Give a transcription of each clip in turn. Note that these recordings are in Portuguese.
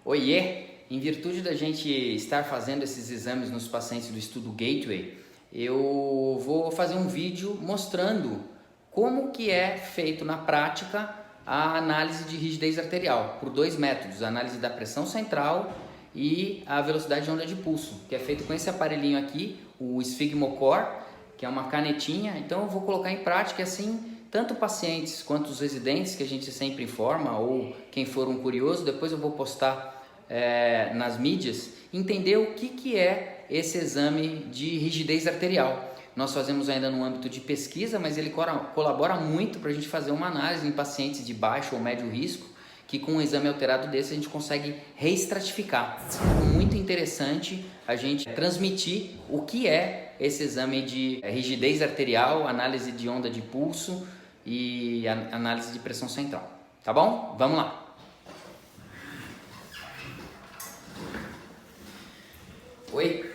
Oiê! Em virtude da gente estar fazendo esses exames nos pacientes do estudo Gateway, eu vou fazer um vídeo mostrando como que é feito na prática a análise de rigidez arterial por dois métodos, a análise da pressão central e a velocidade de onda de pulso, que é feito com esse aparelhinho aqui, o Sphygmocor, que é uma canetinha. Então eu vou colocar em prática assim, tanto pacientes quanto os residentes, que a gente sempre informa, ou quem for um curioso, depois eu vou postar nas mídias, entender o que é esse exame de rigidez arterial. Nós fazemos ainda no âmbito de pesquisa, mas ele colabora muito para a gente fazer uma análise em pacientes de baixo ou médio risco, que com um exame alterado desse a gente consegue reestratificar. É muito interessante a gente transmitir o que é esse exame de rigidez arterial, análise de onda de pulso e análise de pressão central. Tá bom? Vamos lá! Oi,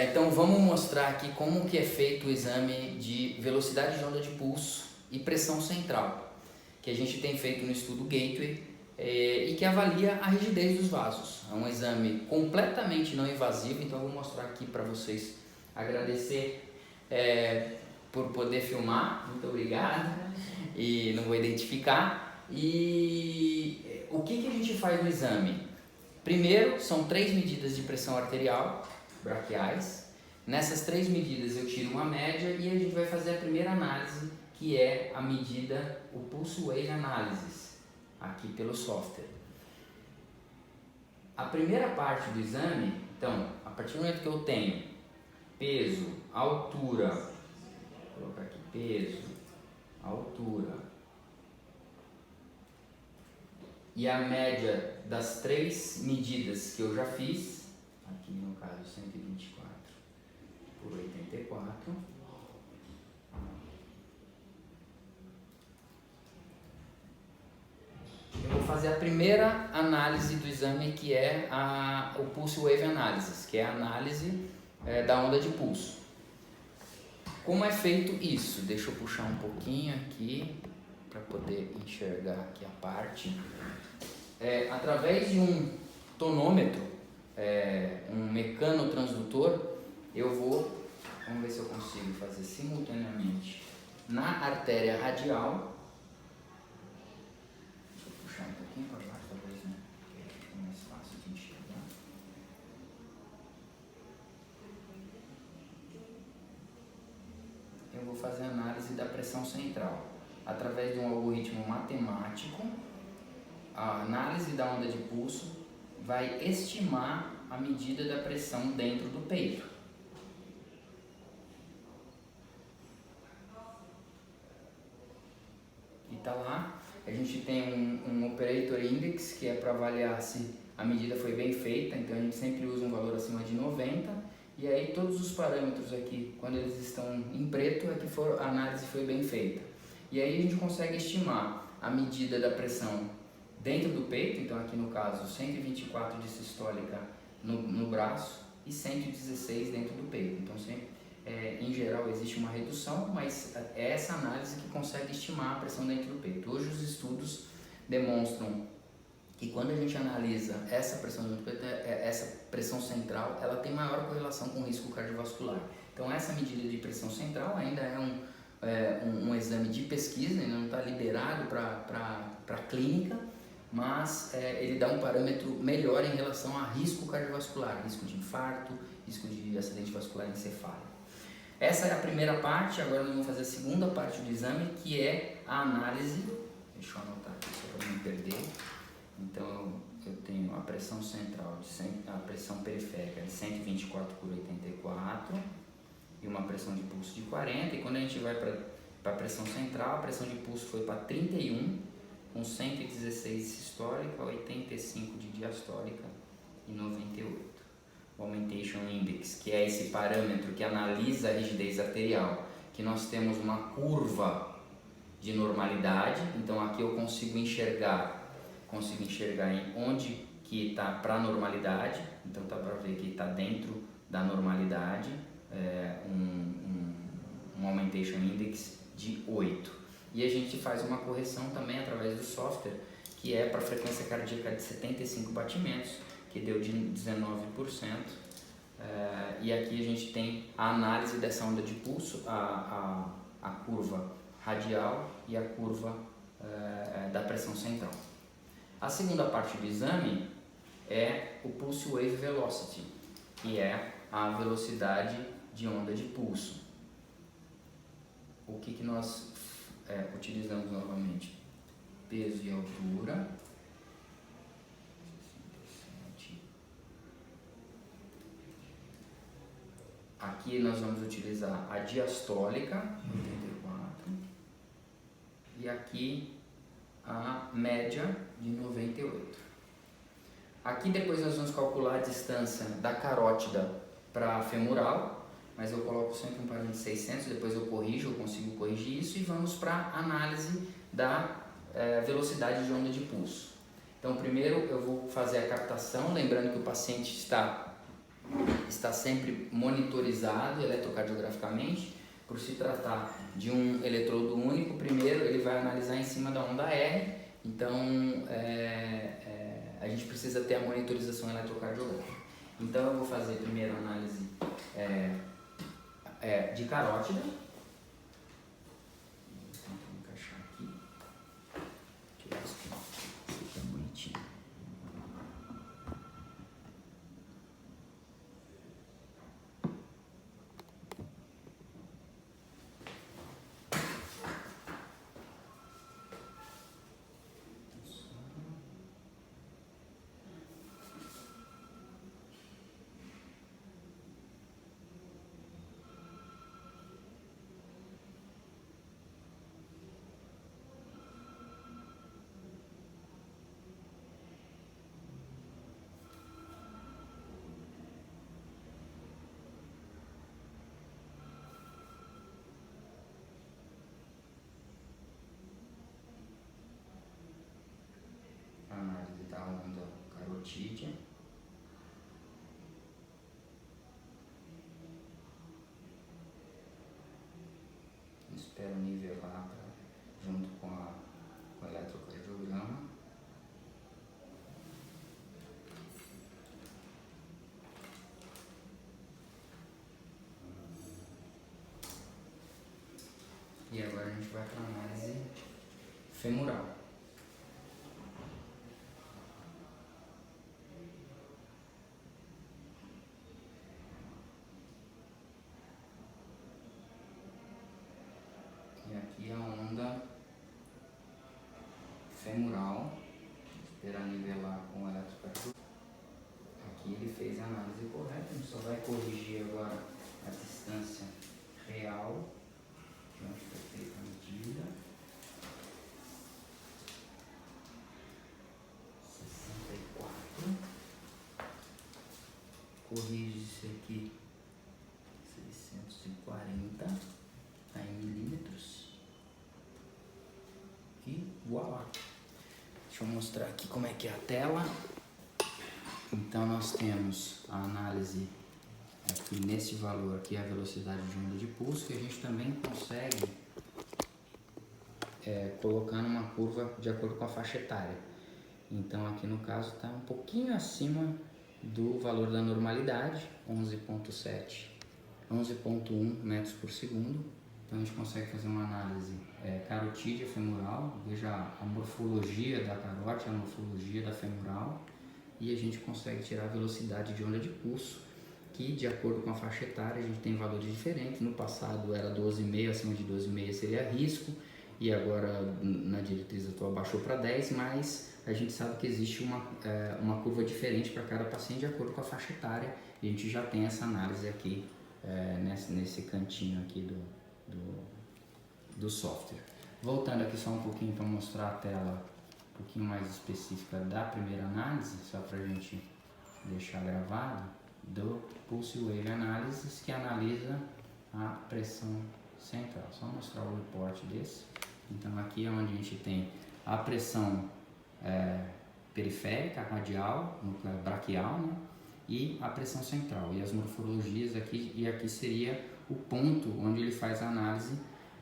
então vamos mostrar aqui como que é feito o exame de velocidade de onda de pulso e pressão central, que a gente tem feito no estudo Gateway e que avalia a rigidez dos vasos. É um exame completamente não invasivo, então eu vou mostrar aqui para vocês. Agradecer por poder filmar, muito obrigado, e não vou identificar. E o que a gente faz no exame? Primeiro, são 3 medidas de pressão arterial braquiais. Nessas 3 medidas eu tiro uma média e a gente vai fazer a primeira análise, que é a medida, o Pulse Wave Analysis, aqui pelo software. A primeira parte do exame, então, a partir do momento que eu tenho peso, altura, vou colocar aqui peso, altura, e a média das 3 medidas que eu já fiz, aqui no caso 124 por 84, eu vou fazer a primeira análise do exame, que é o Pulse Wave Analysis, que é a análise da onda de pulso. Como é feito isso? Deixa eu puxar um pouquinho aqui para poder enxergar aqui a parte. Através de um tonômetro, um mecanotransdutor, vamos ver se eu consigo fazer simultaneamente na artéria radial. Deixa eu puxar um pouquinho para baixo, talvez, né? Que é mais fácil de enxergar. Eu vou fazer a análise da pressão central através de um algoritmo matemático. A análise da onda de pulso vai estimar a medida da pressão dentro do peito. E tá lá, a gente tem um Operator Index, que é para avaliar se a medida foi bem feita, então a gente sempre usa um valor acima de 90, e aí todos os parâmetros aqui, quando eles estão em preto, é que a análise foi bem feita. E aí a gente consegue estimar a medida da pressão dentro do peito, então aqui no caso 124 de sistólica no braço e 116 dentro do peito. Então sempre, em geral existe uma redução, mas é essa análise que consegue estimar a pressão dentro do peito. Hoje os estudos demonstram que quando a gente analisa essa pressão dentro do peito, essa pressão central, ela tem maior correlação com o risco cardiovascular. Então essa medida de pressão central ainda é um exame de pesquisa, ainda não está liberado para clínica, mas ele dá um parâmetro melhor em relação a risco cardiovascular, risco de infarto, risco de acidente vascular encefálico. Essa é a primeira parte. Agora nós vamos fazer a segunda parte do exame, que é a análise. Deixa eu anotar aqui só para não perder. Então eu tenho a pressão central, a pressão periférica de 124 por 84 e uma pressão de pulso de 40. E quando a gente vai para a pressão central, a pressão de pulso foi para 31, com 116 de sistólica, 85 de diastólica e 98. O Augmentation Index, que é esse parâmetro que analisa a rigidez arterial, que nós temos uma curva de normalidade, então aqui eu consigo enxergar em onde que está para a normalidade, então está para ver que está dentro da normalidade, um Augmentation Index de 8. E a gente faz uma correção também através do software, que é para frequência cardíaca de 75 batimentos, que deu de 19%. E aqui a gente tem a análise dessa onda de pulso, a curva radial e a curva da pressão central. A segunda parte do exame é o Pulse Wave Velocity, que é a velocidade de onda de pulso. O que nós utilizamos novamente? Peso e altura. Aqui nós vamos utilizar a diastólica, 84, e aqui a média de 98. Aqui depois nós vamos calcular a distância da carótida para a femoral, mas eu coloco sempre um parâmetro de 600, depois eu consigo corrigir isso, e vamos para a análise da velocidade de onda de pulso. Então primeiro eu vou fazer a captação, lembrando que o paciente está sempre monitorizado eletrocardiograficamente. Por se tratar de um eletrodo único, primeiro ele vai analisar em cima da onda R, então a gente precisa ter a monitorização eletrocardiográfica. Então eu vou fazer primeiro a análise de carótida. Vou encaixar aqui. Tirar isso aqui, fica bonitinho. Análise da onda carotídea. Espero nivelar junto com o eletrocardiograma. E agora a gente vai para a análise femoral. E aqui a onda femoral, esperar nivelar com o eletrocardiograma. Aqui ele fez a análise correta, a gente só vai corrigir agora a distância real, de onde foi feita a medida. 64. Corrige isso aqui, 640, tá em milímetros. E voilá! Deixa eu mostrar aqui como é que é a tela. Então nós temos a análise aqui nesse valor, aqui é a velocidade de onda de pulso, que a gente também consegue colocar numa curva de acordo com a faixa etária. Então aqui no caso está um pouquinho acima do valor da normalidade, 11,7, 11,1 metros por segundo. Então a gente consegue fazer uma análise carotídea femoral, veja a morfologia da carótida, a morfologia da femoral, e a gente consegue tirar a velocidade de onda de pulso, que de acordo com a faixa etária a gente tem valores diferentes. No passado era 12,5, acima de 12,5 seria risco, e agora na diretriz atual baixou para 10, mas a gente sabe que existe uma curva diferente para cada paciente de acordo com a faixa etária, e a gente já tem essa análise aqui nesse cantinho aqui do software. Voltando aqui só um pouquinho para mostrar a tela um pouquinho mais específica da primeira análise, só para a gente deixar gravado, do Pulse Wave Analysis, que analisa a pressão central. Só mostrar o report desse. Então aqui é onde a gente tem a pressão periférica, radial, braquial, né? E a pressão central e as morfologias aqui, e aqui seria o ponto onde ele faz a análise,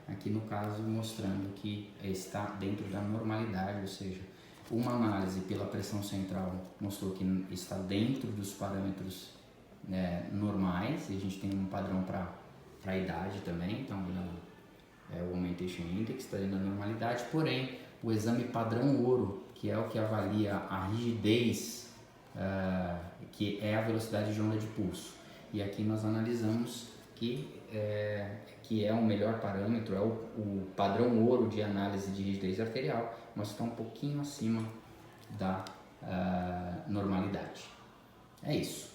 aqui no caso mostrando que está dentro da normalidade, ou seja, Uma análise pela pressão central mostrou que está dentro dos parâmetros, né, normais, e a gente tem um padrão para a idade também, então o Augmentation Index está dentro da normalidade, porém o exame padrão ouro, que é o que avalia a rigidez, que é a velocidade de onda de pulso, e aqui nós analisamos que é o melhor parâmetro, é o padrão ouro de análise de rigidez arterial, mas está um pouquinho acima da normalidade. É isso.